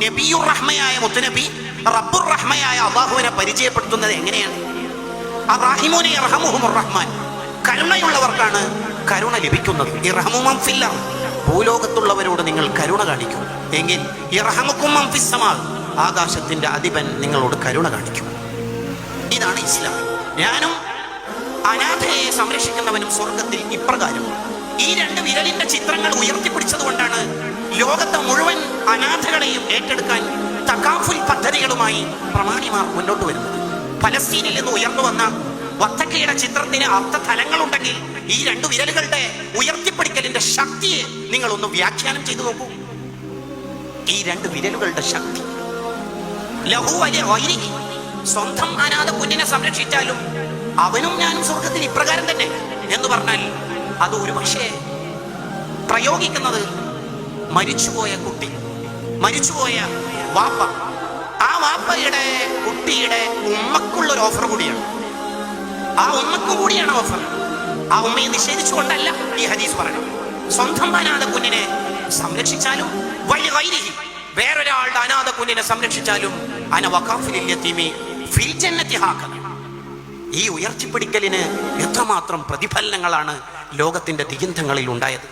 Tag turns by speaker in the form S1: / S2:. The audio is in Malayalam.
S1: നബിയുർ റഹ്മയായ മുത്തുനബി റബ്ബുർ റഹ്മയായ അല്ലാഹുവിനെ പരിചയപ്പെടുത്തുന്നത് എങ്ങനെയാണ്? അർറഹിമൂന യർഹമുഹുമുർ റഹ്മാൻ, കരുണയുള്ളവർക്കാണ് കരുണ ലഭിക്കുന്നത്. ഇർഹമു മൻ ഫിൽ അർദ്, ഭൂലോകത്തുള്ളവരോട് നിങ്ങൾ കരുണ കാണിക്കും എങ്കിൽ ഇർഹമുക്കും മൻ ഫിസ് സമാ, ആകാശത്തിന്റെ അധിപൻ നിങ്ങളോട് കരുണ കാണിക്കും. ഇതാണ് ഇസ്ലാം. ഞാനും അനാഥയെ സംരക്ഷിക്കുന്നവനും സ്വർഗത്തിൽ ഇപ്രകാരം. ഈ രണ്ട് വിരലിന്റെ ചിത്രങ്ങൾ ഉയർത്തിപ്പിടിച്ചത് കൊണ്ടാണ് ലോകത്തെ മുഴുവൻ അനാഥകളെയും ഏറ്റെടുക്കാൻ തകാഫുൽ പദ്ധതികളുമായി പ്രമാണിമാർ മുന്നോട്ട് വരുന്നത്. ഫലസ്തീനിൽ നിന്ന് ഉയർന്നു വന്ന വത്തക്കയുടെ ചിത്രത്തിന് അർത്ഥതലങ്ങളുണ്ടെങ്കിൽ ഈ രണ്ട് വിരലുകളുടെ ഉയർത്തിപ്പിടിക്കലിന്റെ ശക്തിയെ നിങ്ങൾ ഒന്ന് വ്യാഖ്യാനം ചെയ്തു നോക്കൂ. ഈ രണ്ട് വിരലുകളുടെ ശക്തി. ലഹു വലിയ വൈരികി, സ്വന്തം അനാഥ കുഞ്ഞിനെ സംരക്ഷിച്ചാലും അവനും ഞാനും സ്വർഗത്തിൽ ഇപ്രകാരം തന്നെ എന്ന് പറഞ്ഞാൽ അത് ഒരു പക്ഷേ പ്രയോഗിക്കുന്നത് മരിച്ചുപോയ കുട്ടി, മരിച്ചുപോയ വാപ്പ, ആ വാപ്പയുടെ കുട്ടിയുടെ ഉമ്മക്കുള്ളൊരു ഓഫർ കൂടിയാണ്. ആ ഉമ്മക്ക് കൂടിയാണ് ഓഫർ. ആ ഉമ്മയെ നിഷേധിച്ചുകൊണ്ടല്ല ഈ ഹദീസ് പറയുന്നത്. സ്വന്തം അനാഥ കുഞ്ഞിനെ സംരക്ഷിച്ചാലും വലിയ വൈരിഹി, വേറൊരാളുടെ അനാഥ കുഞ്ഞിനെ സംരക്ഷിച്ചാലും അന വഖാഫിൽ യതീമി ഫിൽ ജന്നതി ഹാകദ. ഈ ഉയർത്തിപ്പിടിക്കലിന് എത്രമാത്രം പ്രതിഫലനങ്ങളാണ് ലോകത്തിന്റെ ദിഗന്ധങ്ങളിൽ ഉണ്ടായത്.